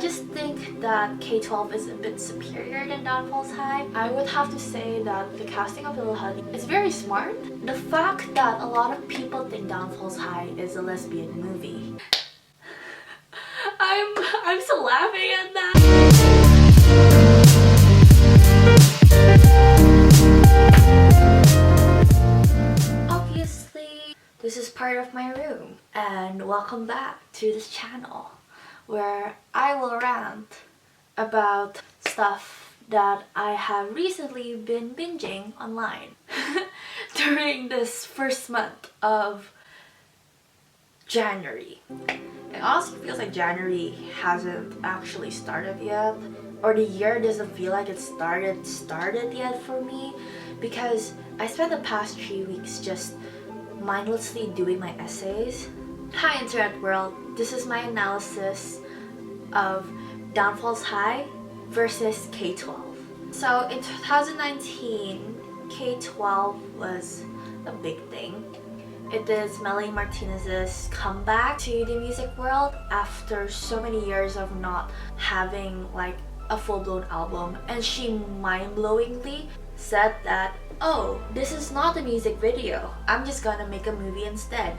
just think that K-12 is a bit superior than Downfalls High. I would have to say that the casting of Lil Huddy is very smart. The fact that a lot of people think Downfalls High is a lesbian movie. I'm still laughing at that. Obviously, this is part of my room, and welcome back to this channel where I will rant about stuff that I have recently been binging online during this first month of January. It honestly feels like January hasn't actually started yet, or the year doesn't feel like it started yet for me, because I spent the past 3 weeks just mindlessly doing my essays. Hi internet world, this is my analysis of Downfalls High versus K-12. So in 2019, K-12 was a big thing. It is Melanie Martinez's comeback to the music world after so many years of not having like a full-blown album, and she mind-blowingly said that, oh, this is not a music video, I'm just gonna make a movie instead.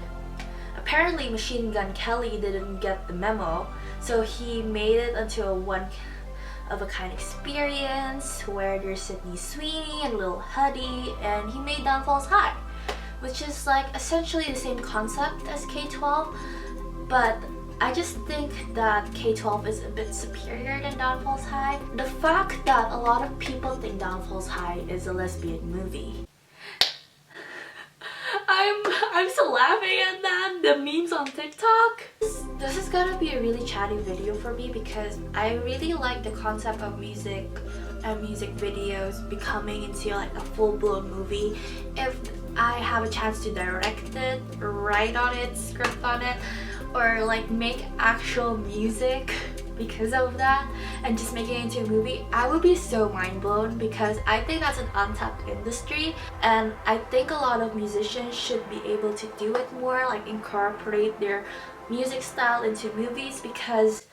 Apparently Machine Gun Kelly didn't get the memo, so he made it into a one-of-a-kind experience where there's Sydney Sweeney and Lil Huddy, and he made Downfalls High, which is like essentially the same concept as K-12, but I just think that K-12 is a bit superior than Downfalls High. The fact that a lot of people think Downfalls High is a lesbian movie. I'm still laughing at that. The memes on TikTok. This is gonna be a really chatty video for me because I really like the concept of music and music videos becoming into like a full-blown movie. If I have a chance to direct it, write on it, script on it, or like make actual music because of that and just make it into a movie, I would be so mind blown, because I think that's an untapped industry, and I think a lot of musicians should be able to do it more, like incorporate their music style into movies, because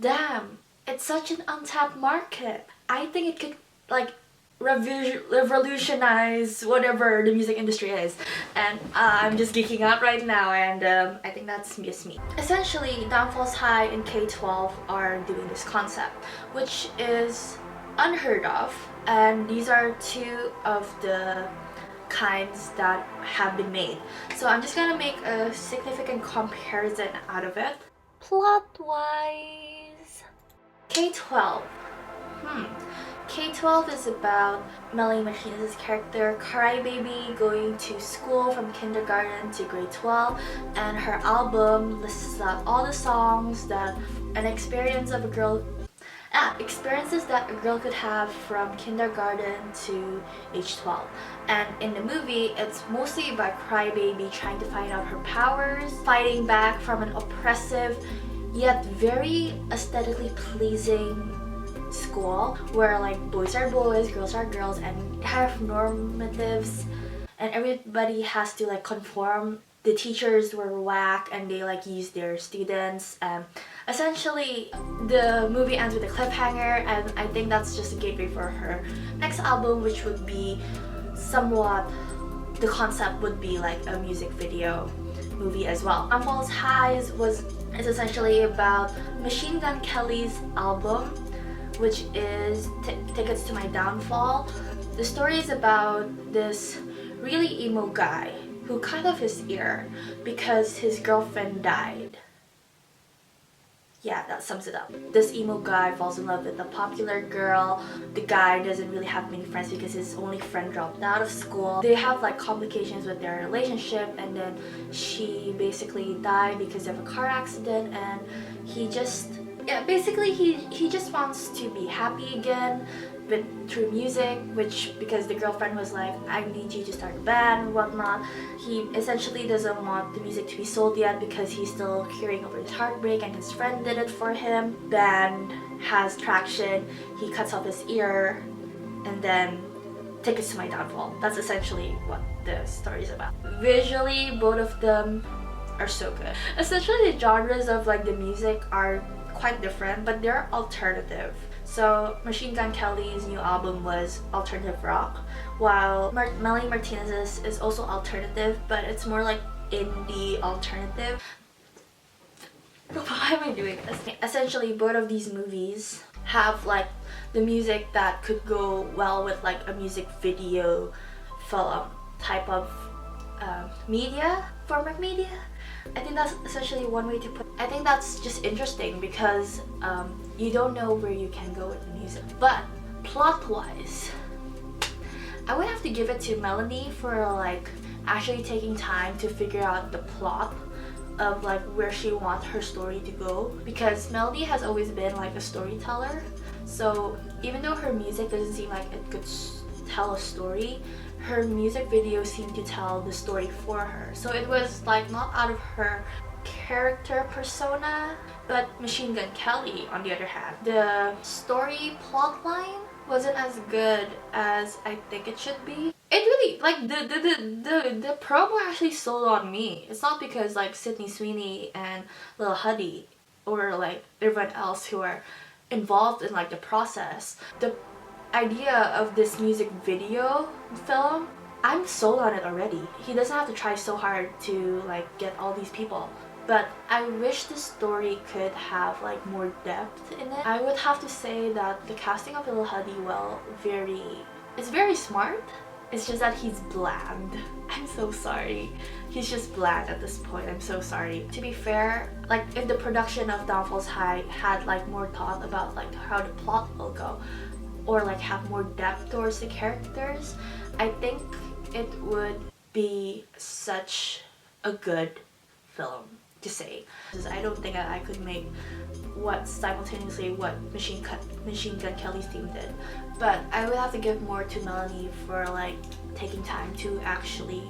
damn, it's such an untapped market. I think it could like revolutionize whatever the music industry is, and I'm just geeking out right now, and I think that's just me. Essentially, Downfalls High and K-12 are doing this concept, which is unheard of, and these are two of the kinds that have been made. So I'm just gonna make a significant comparison out of it. Plot-wise, K-12. K-12 is about Melanie Martinez's character, Crybaby, going to school from kindergarten to grade 12, and her album lists out all the songs that experiences that a girl could have from kindergarten to age 12. And in the movie, it's mostly about Crybaby trying to find out her powers, fighting back from an oppressive yet very aesthetically pleasing school where like boys are boys, girls are girls, and have normatives, and everybody has to like conform. The teachers were whack and they like use their students. Essentially, the movie ends with a cliffhanger, and I think that's just a gateway for her next album, which would be somewhat, the concept would be like a music video movie as well. Downfalls High is essentially about Machine Gun Kelly's album, which is Tickets to My Downfall. The story is about this really emo guy who cut off his ear because his girlfriend died. Yeah, that sums it up. This emo guy falls in love with a popular girl. The guy doesn't really have many friends because his only friend dropped out of school. They have like complications with their relationship, and then she basically died because of a car accident, and he just wants to be happy again, but through music, which, because the girlfriend was like, I need you to start a band and whatnot, he essentially doesn't want the music to be sold yet because he's still curing over his heartbreak, and his friend did it for him. Band has traction, he cuts off his ear, and then Tickets to My Downfall. That's essentially what the story is about. Visually, both of them are so good. Essentially, the genres of like the music are quite different, but they're alternative. So Machine Gun Kelly's new album was alternative rock, while Melanie Martinez's is also alternative, but it's more like indie alternative. Why am I doing this? Essentially, both of these movies have like the music that could go well with like a music video film type of form of media. I think that's essentially one way to put it. I think that's just interesting because you don't know where you can go with the music. But plot-wise, I would have to give it to Melanie for like actually taking time to figure out the plot of like where she wants her story to go, because Melody has always been like a storyteller. So even though her music doesn't seem like it could tell a story, her music videos seem to tell the story for her. So it was like not out of her character persona. But Machine Gun Kelly, on the other hand, the story plotline wasn't as good as I think it should be. It really, like, the promo actually sold on me. It's not because like Sydney Sweeney and Lil Huddy or like everyone else who are involved in like the process. The idea of this music video film, I'm sold on it already. He doesn't have to try so hard to like get all these people. But I wish the story could have like more depth in it. I would have to say that the casting of Lil Huddy, it's very smart. It's just that he's bland. I'm so sorry. He's just bland at this point. I'm so sorry. To be fair, like if the production of Downfalls High had like more thought about like how the plot will go, or like have more depth towards the characters, I think it would be such a good film to say. Because I don't think that I could make simultaneously what Machine Gun Kelly's team did. But I would have to give more to Melanie for like taking time to actually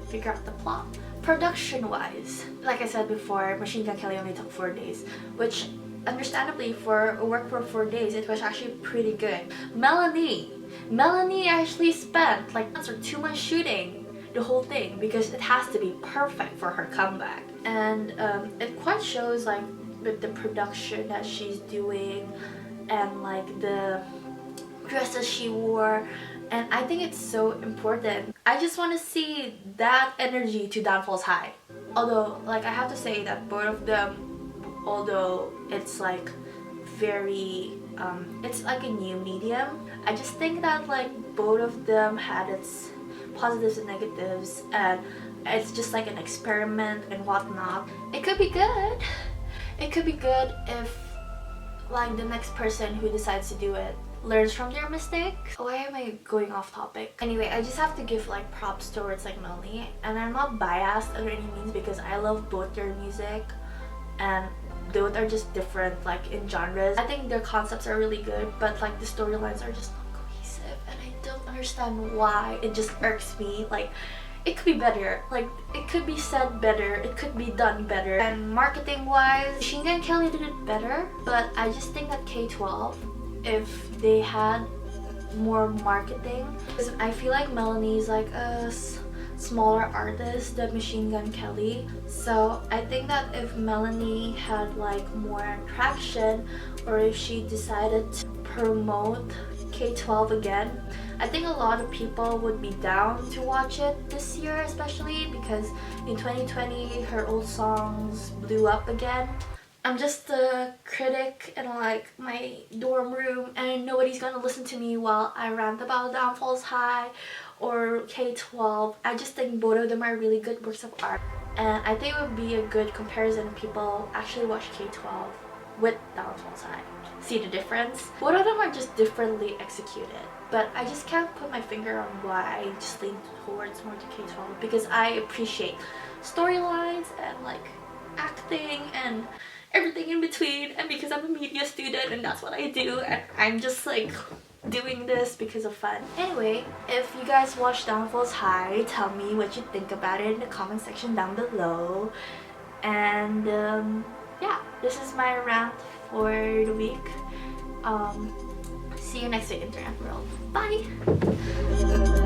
figure out the plot. Production wise, like I said before, Machine Gun Kelly only took 4 days, which understandably for a work for 4 days, it was actually pretty good. Melanie actually spent like 2 months shooting the whole thing because it has to be perfect for her comeback. And it quite shows like with the production that she's doing and like the dresses she wore, and I think it's so important. I just want to see that energy to Downfalls High. Although like I have to say that both of them, although it's like very it's like a new medium, I just think that like both of them had its positives and negatives, and it's just like an experiment and whatnot. It could be good. It could be good if like the next person who decides to do it learns from their mistakes. Why am I going off topic? Anyway, I just have to give like props towards like Melanie, and I'm not biased under any means because I love both their music and both are just different like in genres. I think their concepts are really good, but like the storylines are just not cohesive, and I don't understand why. It just irks me. Like it could be better, like it could be said better, it could be done better. And marketing wise, Machine Gun Kelly did it better, but I just think that K-12, if they had more marketing, because I feel like Melanie's like a smaller artist than Machine Gun Kelly. So I think that if Melanie had like more traction, or if she decided to promote K-12 again, I think a lot of people would be down to watch it this year, especially because in 2020 her old songs blew up again. I'm just a critic in like my dorm room, and nobody's gonna listen to me while I rant about Downfalls High or K-12. I just think both of them are really good works of art, and I think it would be a good comparison if people actually watch K-12 with Downfalls High. See the difference? Both of them are just differently executed, but I just can't put my finger on why I just lean towards more to K-12, because I appreciate storylines and like acting and everything in between, and because I'm a media student and that's what I do, and I'm just like doing this because of fun. Anyway, if you guys watch Downfalls High, tell me what you think about it in the comment section down below. And yeah, this is my rant for the week. See you next week, Internet World. Bye!